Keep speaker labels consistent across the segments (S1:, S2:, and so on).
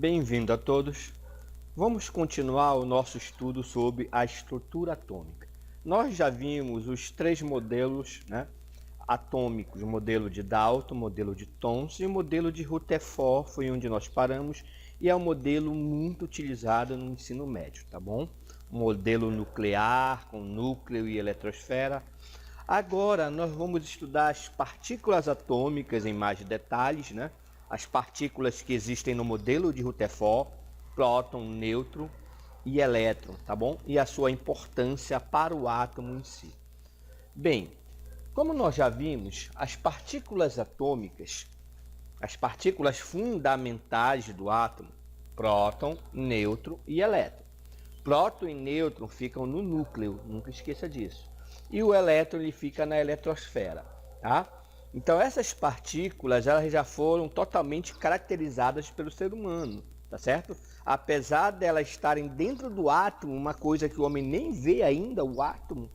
S1: Bem-vindo a todos. Vamos continuar o nosso estudo sobre a estrutura atômica. Nós já vimos os três modelos, atômicos, o modelo de Dalton, o modelo de Thomson e o modelo de Rutherford, foi onde nós paramos, e é um modelo muito utilizado no ensino médio, tá bom? Um modelo nuclear, com núcleo e eletrosfera. Agora nós vamos estudar as partículas atômicas em mais detalhes, As partículas que existem no modelo de Rutherford, próton, nêutron e elétron, tá bom? E a sua importância para o átomo em si. Bem, como nós já vimos, as partículas atômicas, as partículas fundamentais do átomo, próton, nêutron e elétron. Próton e nêutron ficam no núcleo, nunca esqueça disso. E o elétron ele fica na eletrosfera, tá? Então essas partículas elas já foram totalmente caracterizadas pelo ser humano, tá certo? Apesar delas estarem dentro do átomo, uma coisa que o homem nem vê ainda, o átomo,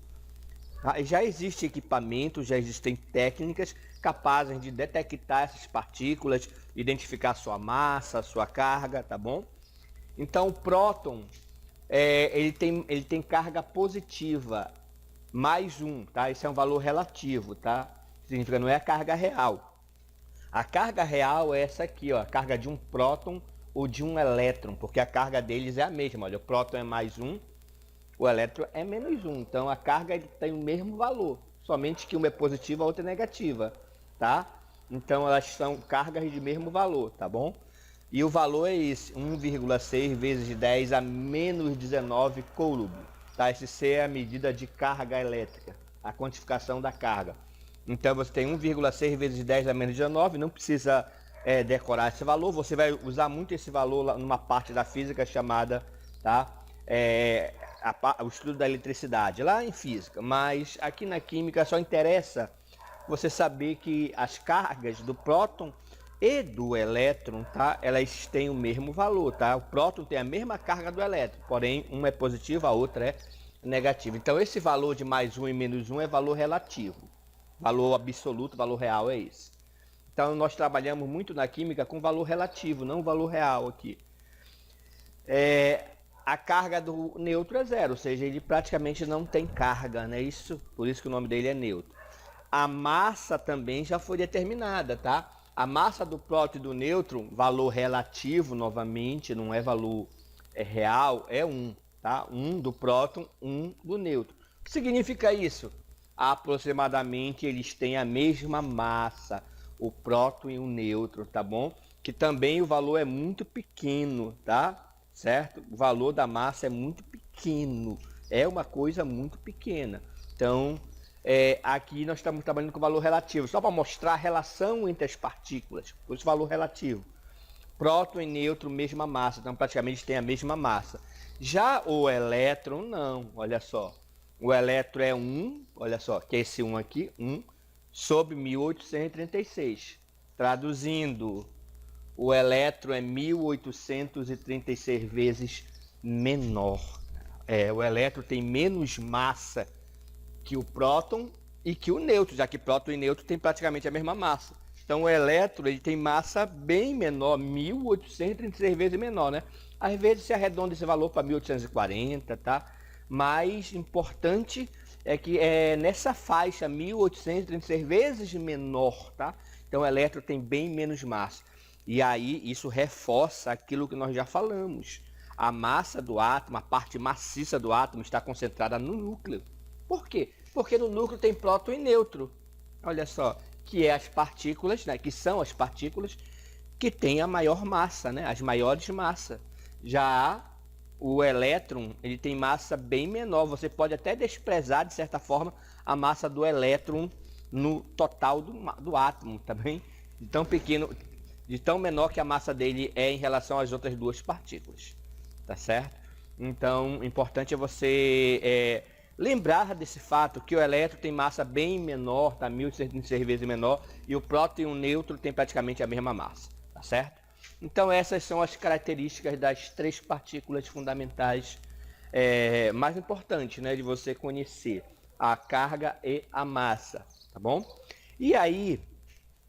S1: já existe equipamento, já existem técnicas capazes de detectar essas partículas, identificar sua massa, sua carga, tá bom? Então o próton ele tem carga positiva, mais um, tá? Esse é um valor relativo, tá? Significa não é a carga real. A carga real é essa aqui, ó, a carga de um próton ou de um elétron, porque a carga deles é a mesma. Olha, o próton é mais um, o elétron é menos um. Então a carga tem o mesmo valor, somente que uma é positiva, a outra é negativa, tá? Então elas são cargas de mesmo valor, tá bom? E o valor é esse, 1,6 vezes 10 a menos 19 coulomb. Tá? Esse C é a medida de carga elétrica, a quantificação da carga. Então você tem 1,6 vezes 10 a menos 19, não precisa decorar esse valor, você vai usar muito esse valor numa parte da física chamada, o estudo da eletricidade, lá em física. Mas aqui na química só interessa você saber que as cargas do próton e do elétron, tá? Elas têm o mesmo valor, tá? O próton tem a mesma carga do elétron, porém uma é positiva, a outra é negativa. Então esse valor de mais um e menos um é valor relativo. Valor absoluto, valor real é esse. Então nós trabalhamos muito na química com valor relativo, não valor real aqui. A carga do nêutron é zero, ou seja, ele praticamente não tem carga, né? Por isso que o nome dele é nêutron. A massa também já foi determinada, tá? A massa do próton e do nêutron, valor relativo novamente, não é valor real, é 1, tá? 1 do próton, 1 do nêutron. O que significa isso? Aproximadamente eles têm a mesma massa, o próton e o nêutron, tá bom? Que também o valor é muito pequeno, tá? Certo? O valor da massa é muito pequeno, é uma coisa muito pequena. Então, aqui nós estamos trabalhando com valor relativo, só para mostrar a relação entre as partículas, por isso valor relativo. Próton e nêutron, mesma massa, então praticamente tem a mesma massa. Já o elétron, não, olha só. O elétron é 1, olha só, que é esse 1 aqui, 1 sobre 1836. Traduzindo, o elétron é 1836 vezes menor. O elétron tem menos massa que o próton e que o nêutron, já que próton e nêutron têm praticamente a mesma massa. Então o elétron ele tem massa bem menor, 1836 vezes menor, né? Às vezes se arredonda esse valor para 1840, tá? Mais importante é que é nessa faixa 1836 vezes menor, tá? Então o elétron tem bem menos massa. E aí isso reforça aquilo que nós já falamos. A massa do átomo, a parte maciça do átomo está concentrada no núcleo. Por quê? Porque no núcleo tem próton e nêutron. Olha só, que é as partículas, né, que são as partículas que têm a maior massa, né, as maiores massas. Já o elétron, ele tem massa bem menor. Você pode até desprezar, de certa forma, a massa do elétron no total do átomo, tá bem? De tão pequeno, de tão menor que a massa dele é em relação às outras duas partículas, tá certo? Então, importante é você lembrar desse fato que o elétron tem massa bem menor, tá? 1136 vezes menor, e o próton e o nêutron tem praticamente a mesma massa, tá certo? Então essas são as características das três partículas fundamentais mais importantes, né, de você conhecer: a carga e a massa, tá bom? E aí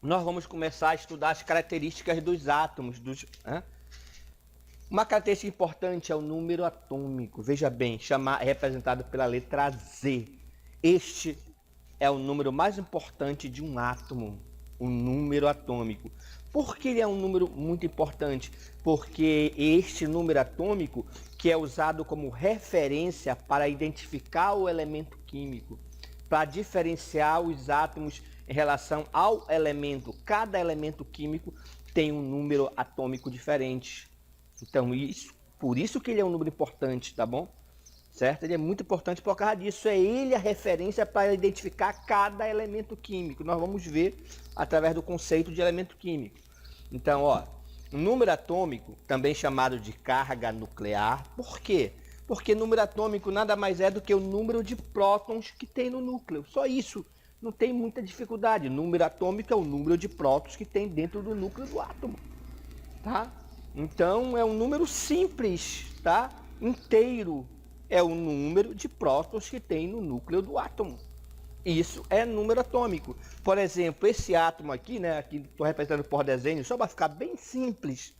S1: nós vamos começar a estudar as características dos átomos, Uma característica importante é o número atômico. Veja bem, é representado pela letra Z. Este é o número mais importante de um átomo, o número atômico. Por que ele é um número muito importante? Porque este número atômico que é usado como referência para identificar o elemento químico, para diferenciar os átomos em relação ao elemento. Cada elemento químico tem um número atômico diferente. Então, por isso que ele é um número importante, tá bom? Certo? Ele é muito importante por causa disso. É ele a referência para identificar cada elemento químico. Nós vamos ver através do conceito de elemento químico. Então, ó, o número atômico, também chamado de carga nuclear. Por quê? Porque número atômico nada mais é do que o número de prótons que tem no núcleo. Só isso. Não tem muita dificuldade. O número atômico é o número de prótons que tem dentro do núcleo do átomo. Tá? Então, é um número simples, tá? Inteiro. É o número de prótons que tem no núcleo do átomo. Isso é número atômico. Por exemplo, esse átomo aqui, né? Aqui estou representando por desenho, só para ficar bem simples.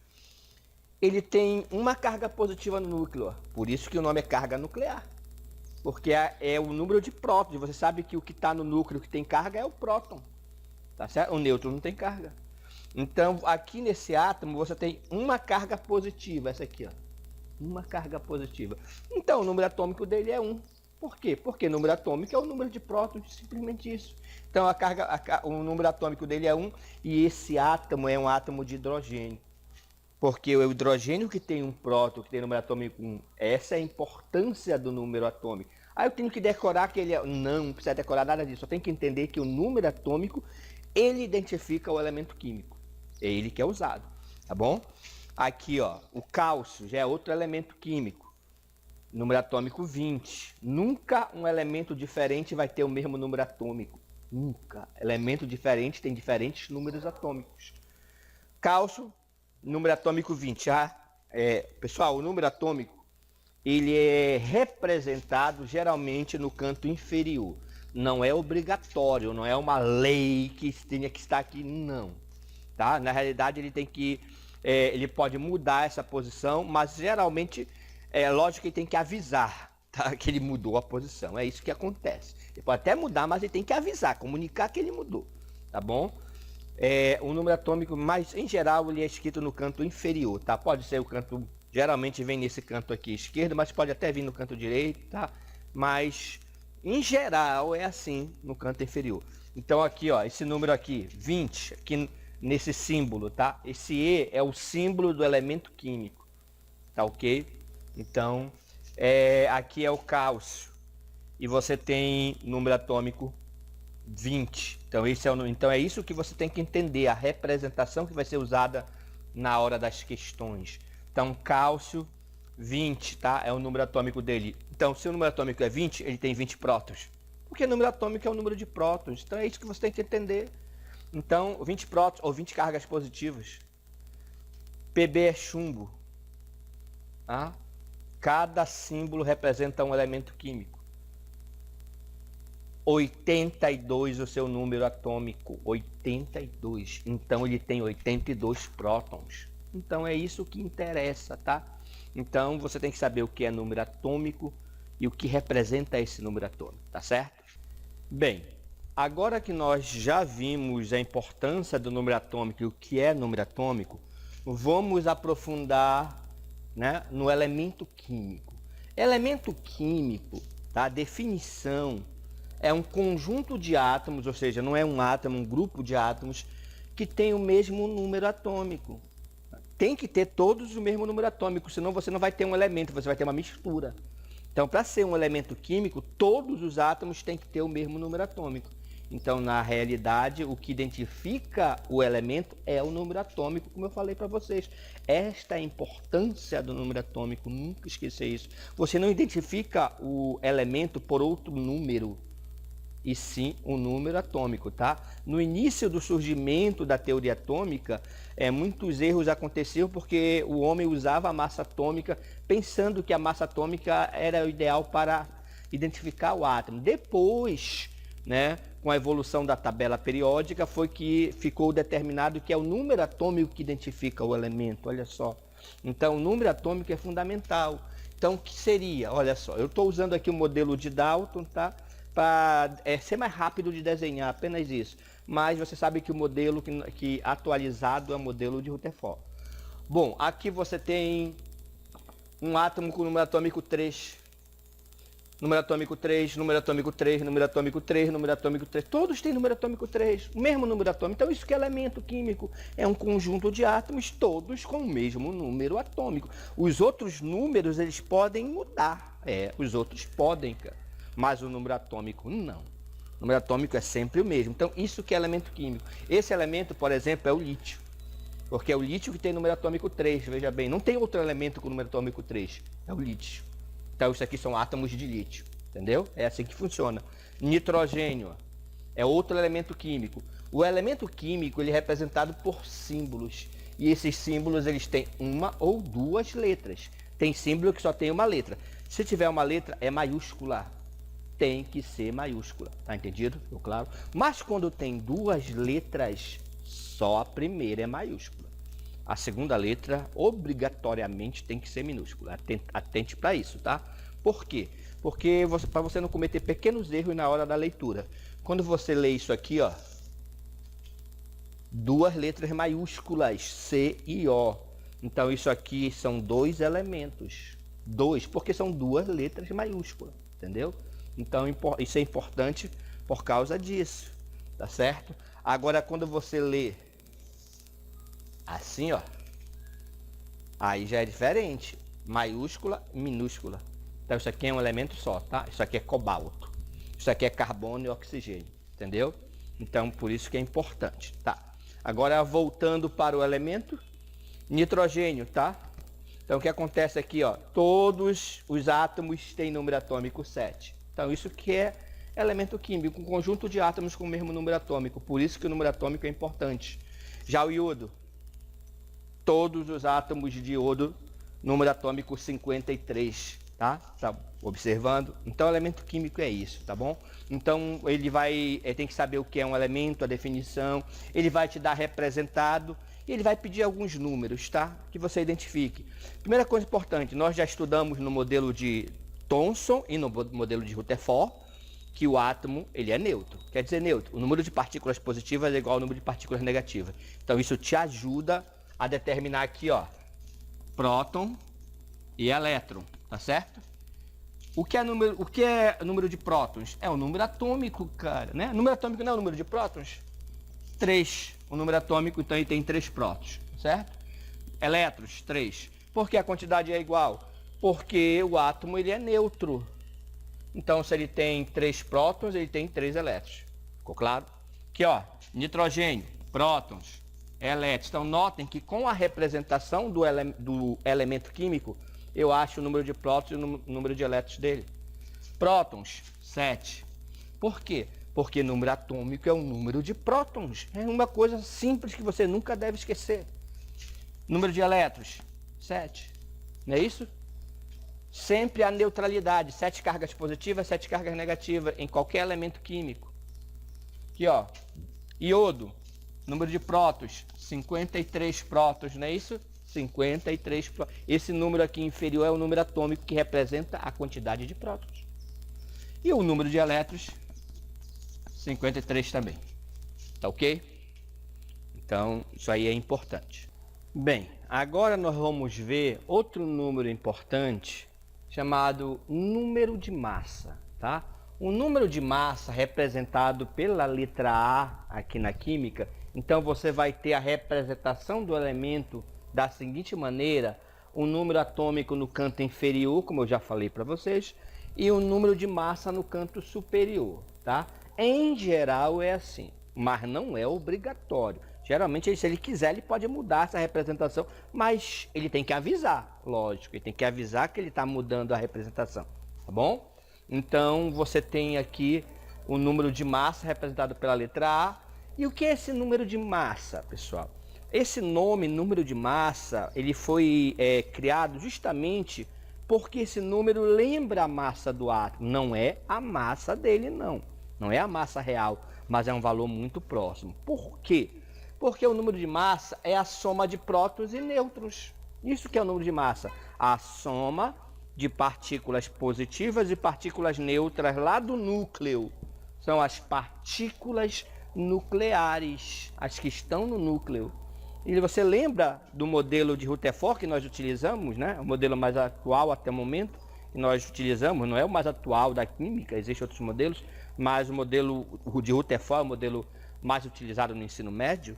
S1: Ele tem uma carga positiva no núcleo. Por isso que o nome é carga nuclear. Porque é o número de prótons. Você sabe que o que está no núcleo que tem carga é o próton. Tá certo? O nêutron não tem carga. Então, aqui nesse átomo, você tem uma carga positiva. Essa aqui, ó. Uma carga positiva. Então, o número atômico dele é 1. Por quê? Porque o número atômico é o número de prótons, simplesmente isso. Então, o número atômico dele é 1 e esse átomo é um átomo de hidrogênio. Porque o hidrogênio que tem um próton, que tem número atômico 1, essa é a importância do número atômico. Aí eu tenho que decorar que ele é... Não precisa decorar nada disso, só tem que entender que o número atômico, ele identifica o elemento químico. É ele que é usado, tá bom? Aqui, ó, o cálcio já é outro elemento químico. Número atômico 20. Nunca um elemento diferente vai ter o mesmo número atômico. Nunca. Elemento diferente tem diferentes números atômicos. Cálcio, número atômico 20. Pessoal, o número atômico, ele é representado geralmente no canto inferior. Não é obrigatório, não é uma lei que tenha que estar aqui, não. Tá? Na realidade, ele pode mudar essa posição, mas geralmente lógico que ele tem que avisar, tá? Que ele mudou a posição. É isso que acontece. Ele pode até mudar, mas ele tem que avisar, comunicar que ele mudou, tá bom? O número atômico, mas em geral ele é escrito no canto inferior, tá? Pode ser o canto, geralmente vem nesse canto aqui esquerdo, mas pode até vir no canto direito, tá? Mas em geral é assim no canto inferior. Então aqui, ó, esse número aqui, 20, aqui nesse símbolo, tá? Esse E é o símbolo do elemento químico, tá ok? Então, aqui é o cálcio e você tem número atômico 20. Então é isso que você tem que entender, a representação que vai ser usada na hora das questões. Então, cálcio 20, tá? É o número atômico dele. Então, se o número atômico é 20, ele tem 20 prótons. Porque o número atômico é o número de prótons. Então, é isso que você tem que entender. Então, 20 prótons ou 20 cargas positivas. Pb é chumbo. Tá? Cada símbolo representa um elemento químico. 82 o seu número atômico. 82. Então, ele tem 82 prótons. Então, é isso que interessa, tá? Então, você tem que saber o que é número atômico e o que representa esse número atômico, tá certo? Bem, agora que nós já vimos a importância do número atômico e o que é número atômico, vamos aprofundar, né, no elemento químico. Elemento químico, tá? A definição é um conjunto de átomos, ou seja, não é um átomo, um grupo de átomos que tem o mesmo número atômico. Tem que ter todos o mesmo número atômico, senão você não vai ter um elemento, você vai ter uma mistura. Então, para ser um elemento químico, todos os átomos têm que ter o mesmo número atômico. Então, na realidade, o que identifica o elemento é o número atômico, como eu falei para vocês. Esta é a importância do número atômico, nunca esqueça isso. Você não identifica o elemento por outro número, e sim o número atômico, tá? No início do surgimento da teoria atômica, muitos erros aconteciam porque o homem usava a massa atômica pensando que a massa atômica era o ideal para identificar o átomo. Depois, né, com a evolução da tabela periódica, foi que ficou determinado que é o número atômico que identifica o elemento, olha só. Então, o número atômico é fundamental. Então, o que seria? Olha só, eu estou usando aqui o modelo de Dalton, tá? Para ser mais rápido de desenhar, apenas isso. Mas você sabe que o modelo que atualizado é o modelo de Rutherford. Bom, aqui você tem um átomo com número atômico 3. Número atômico 3, número atômico 3, número atômico 3, número atômico 3. Todos têm número atômico 3, o mesmo número atômico. Então isso que é elemento químico. É um conjunto de átomos, todos com o mesmo número atômico. Os outros números, eles podem mudar. Os outros podem, cara. Mas o número atômico, não. O número atômico é sempre o mesmo. Então isso que é elemento químico. Esse elemento, por exemplo, é o lítio. Porque é o lítio que tem número atômico 3, veja bem. Não tem outro elemento com número atômico 3. É o lítio. Então, isso aqui são átomos de lítio, entendeu? É assim que funciona. Nitrogênio é outro elemento químico. O elemento químico ele é representado por símbolos. E esses símbolos eles têm uma ou duas letras. Tem símbolo que só tem uma letra. Se tiver uma letra, é maiúscula. Tem que ser maiúscula. Tá entendido? Claro. Mas quando tem duas letras, só a primeira é maiúscula. A segunda letra, obrigatoriamente, tem que ser minúscula. Atente para isso, tá? Por quê? Porque para você não cometer pequenos erros na hora da leitura. Quando você lê isso aqui, ó, duas letras maiúsculas, C e O. Então, isso aqui são dois elementos. Dois, porque são duas letras maiúsculas, entendeu? Então, isso é importante por causa disso, tá certo? Agora, quando você lê assim, ó, aí já é diferente, maiúscula, minúscula. Então isso aqui é um elemento só, tá? Isso aqui é cobalto, isso aqui é carbono e oxigênio, entendeu? Então por isso que é importante, tá? Agora voltando para o elemento nitrogênio, tá? Então o que acontece aqui, ó, todos os átomos têm número atômico 7. Então isso que é elemento químico, um conjunto de átomos com o mesmo número atômico, por isso que o número atômico é importante. Já o iodo, todos os átomos de iodo, número atômico 53, tá? Tá observando? Então, o elemento químico é isso, tá bom? Então, ele tem que saber o que é um elemento, a definição, ele vai te dar representado e ele vai pedir alguns números, tá? Que você identifique. Primeira coisa importante, nós já estudamos no modelo de Thomson e no modelo de Rutherford que o átomo, ele é neutro. Quer dizer, neutro, o número de partículas positivas é igual ao número de partículas negativas. Então, isso te ajuda a determinar aqui, ó, próton e elétron, tá certo? O que é número de prótons? É o número atômico, cara, né? O número atômico não é o número de prótons? 3. O número atômico, então, ele tem 3 prótons, certo? Elétrons, 3. Por que a quantidade é igual? Porque o átomo, ele é neutro. Então, se ele tem 3 prótons, ele tem 3 elétrons. Ficou claro? Aqui, ó, nitrogênio, prótons, elétrons. Então, notem que com a representação do elemento químico, eu acho o número de prótons e o número de elétrons dele. Prótons, 7. Por quê? Porque número atômico é o número de prótons. É uma coisa simples que você nunca deve esquecer. Número de elétrons, 7. Não é isso? Sempre a neutralidade. 7 cargas positivas, 7 cargas negativas em qualquer elemento químico. Aqui, ó. Iodo. Número de prótons, 53 prótons, não é isso? 53 prótons. Esse número aqui inferior é o número atômico que representa a quantidade de prótons. E o número de elétrons, 53 também. Tá ok? Então, isso aí é importante. Bem, agora nós vamos ver outro número importante chamado número de massa, tá? O número de massa representado pela letra A aqui na química, então você vai ter a representação do elemento da seguinte maneira: o número atômico no canto inferior, como eu já falei para vocês, e o número de massa no canto superior, tá? Em geral é assim, mas não é obrigatório. Geralmente, se ele quiser, ele pode mudar essa representação, mas ele tem que avisar, lógico, ele tem que avisar que ele está mudando a representação, tá bom? Então, você tem aqui o número de massa representado pela letra A. E o que é esse número de massa, pessoal? Esse nome, número de massa, ele foi criado justamente porque esse número lembra a massa do átomo. Não é a massa dele, não. Não é a massa real, mas é um valor muito próximo. Por quê? Porque o número de massa é a soma de prótons e nêutrons. Isso que é o número de massa, a soma de partículas positivas e partículas neutras lá do núcleo. São as partículas nucleares, as que estão no núcleo. E você lembra do modelo de Rutherford que nós utilizamos, né? O modelo mais atual até o momento que nós utilizamos, não é o mais atual da química, existem outros modelos, mas o modelo de Rutherford é o modelo mais utilizado no ensino médio.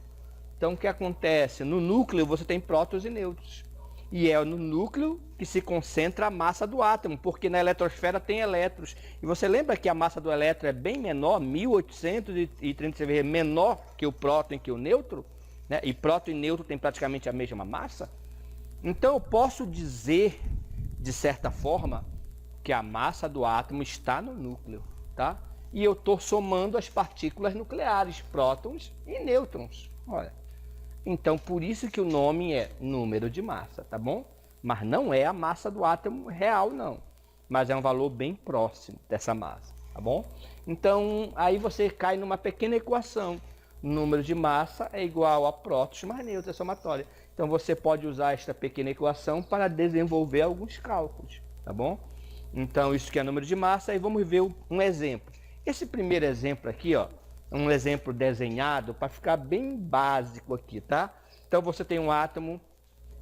S1: Então, o que acontece? No núcleo você tem prótons e nêutrons. E é no núcleo que se concentra a massa do átomo, porque na eletrosfera tem elétrons. E você lembra que a massa do elétron é bem menor, 1836 vezes menor que o próton e que o nêutron? Né? E próton e nêutron têm praticamente a mesma massa. Então eu posso dizer, de certa forma, que a massa do átomo está no núcleo, tá? E eu estou somando as partículas nucleares, prótons e nêutrons. Olha. Então, por isso que o nome é número de massa, tá bom? Mas não é a massa do átomo real, não. Mas é um valor bem próximo dessa massa, tá bom? Então, aí você cai numa pequena equação. Número de massa é igual a prótons mais nêutrons, é somatória. Então, você pode usar esta pequena equação para desenvolver alguns cálculos, tá bom? Então, isso que é número de massa. E vamos ver um exemplo. Esse primeiro exemplo aqui, ó, um exemplo desenhado para ficar bem básico aqui, tá? Então você tem um átomo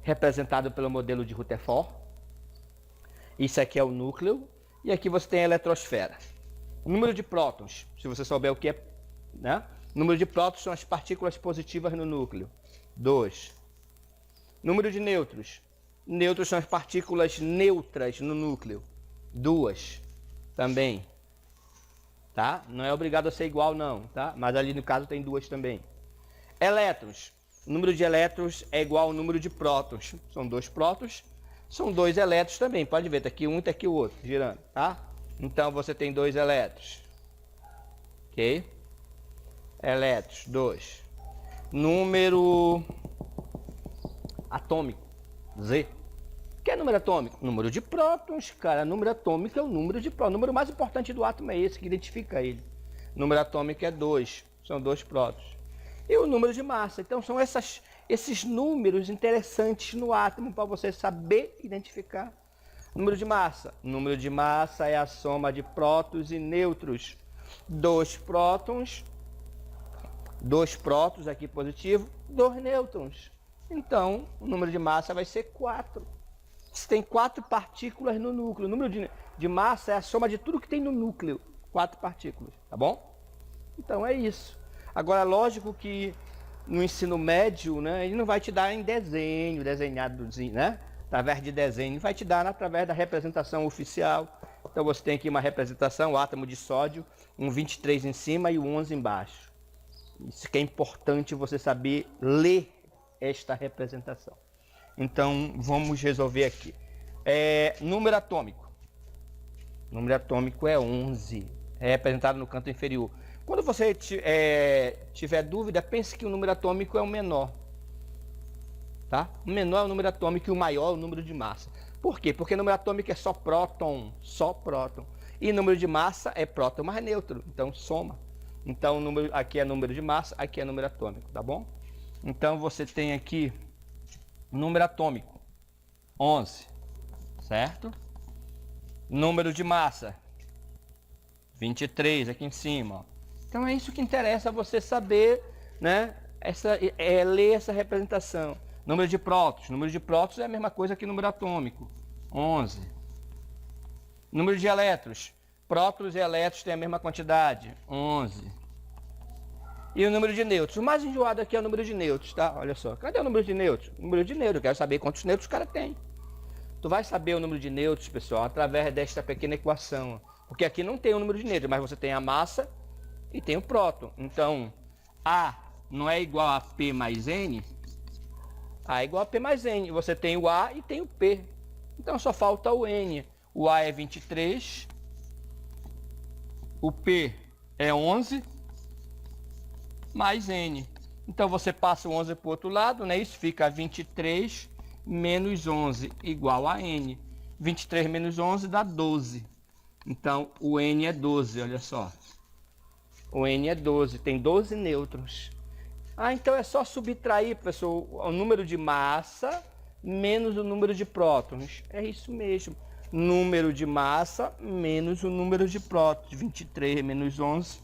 S1: representado pelo modelo de Rutherford. Isso aqui é o núcleo e aqui você tem a eletrosfera. O número de prótons, se você souber o que é, né? O número de prótons são as partículas positivas no núcleo. 2. Número de nêutrons. Nêutrons são as partículas neutras no núcleo. 2. Também. Tá? Não é obrigado a ser igual, não, tá? Mas ali no caso tem 2 também. Elétrons. O número de elétrons é igual ao número de prótons. São 2 prótons, são 2 elétrons também. Pode ver, tá aqui um e tá aqui o outro, girando, tá? Então você tem 2 elétrons. Ok? Elétrons, 2. Número atômico, Z. O que é número atômico? Número de prótons, cara. Número atômico é o número de prótons. O número mais importante do átomo é esse, que identifica ele. Número atômico é 2. São 2 prótons. E o número de massa. Então, são esses números interessantes no átomo para você saber identificar. Número de massa. Número de massa é a soma de prótons e nêutrons. 2 prótons aqui positivo, 2 nêutrons. Então, o número de massa vai ser 4. Você tem 4 partículas no núcleo. O número de massa é a soma de tudo que tem no núcleo. 4 partículas, tá bom? Então é isso. Agora, lógico que no ensino médio, né, ele não vai te dar em desenho, desenhado, né? Através de desenho, vai te dar através da representação oficial. Então você tem aqui uma representação, o átomo de sódio, um 23 em cima e o 11 embaixo. Isso que é importante você saber ler esta representação. Então, vamos resolver aqui. Número atômico. Número atômico é 11. É representado no canto inferior. Quando você tiver dúvida, pense que o número atômico é o menor. Tá? O menor é o número atômico e o maior é o número de massa. Por quê? Porque o número atômico é só próton. Só próton. E o número de massa é próton mais nêutron. Então, soma. Então, aqui é número de massa, aqui é número atômico. Tá bom? Então, você tem aqui número atômico, 11, certo? Número de massa, 23 aqui em cima. Ó. Então é isso que interessa você saber, né? Ler essa representação. Número de prótons é a mesma coisa que número atômico, 11. Número de elétrons, prótons e elétrons têm a mesma quantidade, 11. E o número de nêutrons. O mais enjoado aqui é o número de nêutrons, tá? Olha só. Cadê o número de nêutrons? O número de nêutrons. Eu quero saber quantos nêutrons o cara tem. Tu vai saber o número de nêutrons, pessoal, através desta pequena equação. Porque aqui não tem o número de nêutrons, mas você tem a massa e tem o próton. Então, A não é igual a P mais N? A é igual a P mais N. Você tem o A e tem o P. Então, só falta o N. O A é 23. O P é 11. Mais N. Então, você passa o 11 para o outro lado, né? Isso fica 23 menos 11 igual a N. 23 menos 11 dá 12. Então, o N é 12, olha só. O N é 12, tem 12 nêutrons. Então é só subtrair, pessoal, o número de massa menos o número de prótons. É isso mesmo. Número de massa menos o número de prótons. 23 menos 11,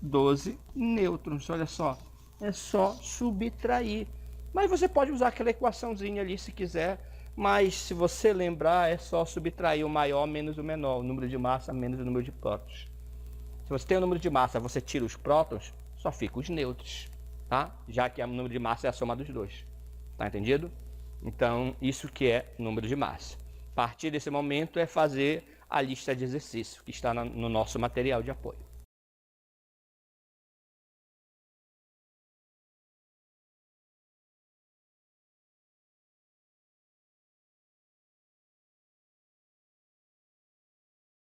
S1: 12 nêutrons. Olha só, é só subtrair. Mas você pode usar aquela equaçãozinha ali se quiser, mas se você lembrar, é só subtrair o maior menos o menor, o número de massa menos o número de prótons. Se você tem o número de massa, você tira os prótons, só fica os nêutrons, tá? Já que o número de massa é a soma dos dois. Tá entendido? Então, isso que é número de massa. A partir desse momento é fazer a lista de exercícios que está no nosso material de apoio.